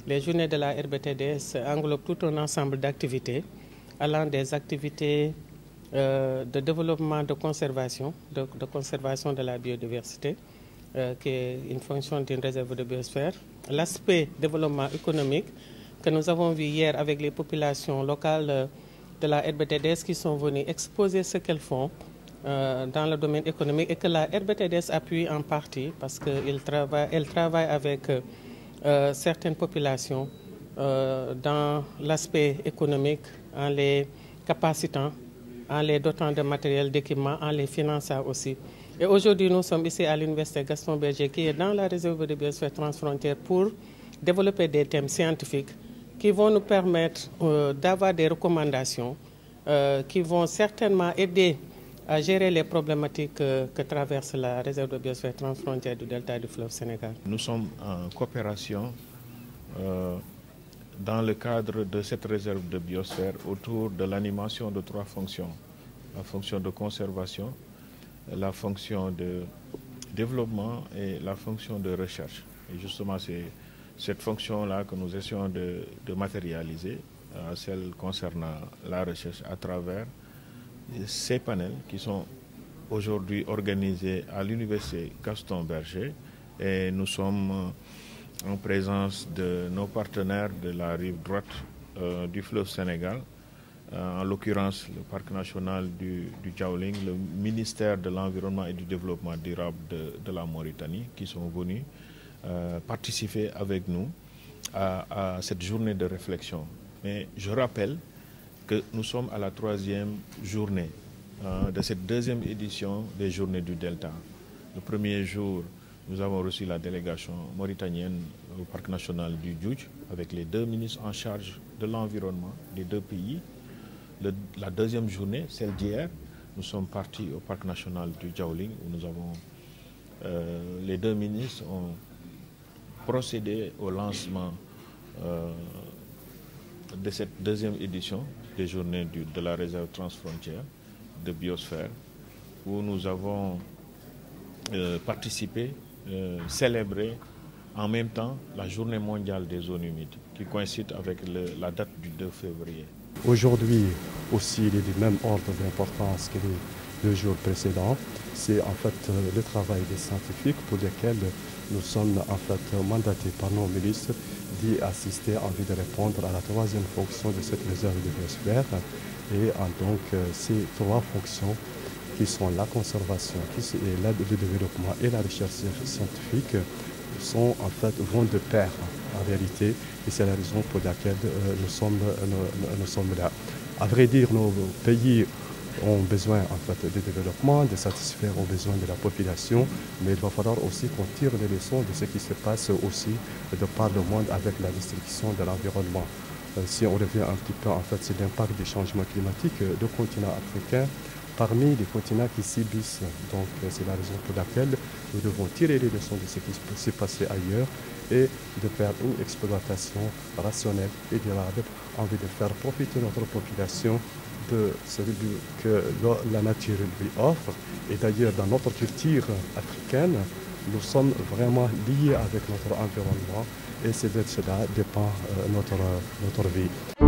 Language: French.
Les journées de la RBTDS englobent tout un ensemble d'activités, allant des activités de développement de conservation de la biodiversité, qui est une fonction d'une réserve de biosphère. L'aspect développement économique que nous avons vu hier avec les populations locales de la RBTDS qui sont venues exposer ce qu'elles font dans le domaine économique et que la RBTDS appuie en partie parce qu'elle travaille avec certaines populations dans l'aspect économique, en les capacitant, en les dotant de matériel, d'équipement, en les finançant aussi. Et aujourd'hui, nous sommes ici à l'Université Gaston Berger, qui est dans la réserve de biosphère transfrontière, pour développer des thèmes scientifiques qui vont nous permettre d'avoir des recommandations qui vont certainement aider à gérer les problématiques que traverse la réserve de biosphère transfrontière du delta du fleuve Sénégal. Nous sommes en coopération dans le cadre de cette réserve de biosphère autour de l'animation de 3 fonctions. La fonction de conservation, la fonction de développement et la fonction de recherche. Et justement, c'est cette fonction-là que nous essayons de matérialiser, celle concernant la recherche à travers ces panels qui sont aujourd'hui organisés à l'Université Gaston Berger. Et nous sommes en présence de nos partenaires de la rive droite du fleuve Sénégal, en l'occurrence le Parc national du Djaoling, le ministère de l'Environnement et du Développement durable de la Mauritanie, qui sont venus participer avec nous à cette journée de réflexion. Mais je rappelle que nous sommes à la 3e journée de cette 2e édition des Journées du Delta. Le premier jour, nous avons reçu la délégation mauritanienne au Parc national du Djoudj avec les 2 ministres en charge de l'environnement des 2 pays. La 2e journée, celle d'hier, nous sommes partis au Parc national du Djaoling où nous avons, les 2 ministres ont procédé au lancement de cette 2e édition des Journées de la réserve transfrontière de biosphère où nous avons participé, célébré en même temps la Journée mondiale des zones humides qui coïncide avec la date du 2 février. Aujourd'hui aussi, il est du même ordre d'importance que les 2 jours précédents. C'est en fait le travail des scientifiques pour lesquels nous sommes en fait mandatés par nos ministres d'y assister en vue de répondre à la 3e fonction de cette réserve de biosphère. Et donc ces 3 fonctions qui sont la conservation, l'aide au développement et la recherche scientifique vont de pair en réalité, et c'est la raison pour laquelle nous sommes là. À vrai dire, nos pays ont besoin de développement, de satisfaire aux besoins de la population, mais il va falloir aussi qu'on tire les leçons de ce qui se passe aussi de par le monde avec la destruction de l'environnement. Si on revient un petit peu sur l'impact des changements climatiques, le continent africain parmi les continents qui subissent. Donc c'est la raison pour laquelle nous devons tirer les leçons de ce qui s'est passé ailleurs et de faire une exploitation rationnelle et durable en vue de faire profiter notre population de ce que la nature lui offre. Et d'ailleurs, dans notre culture africaine, nous sommes vraiment liés avec notre environnement et c'est de cela dépend notre vie.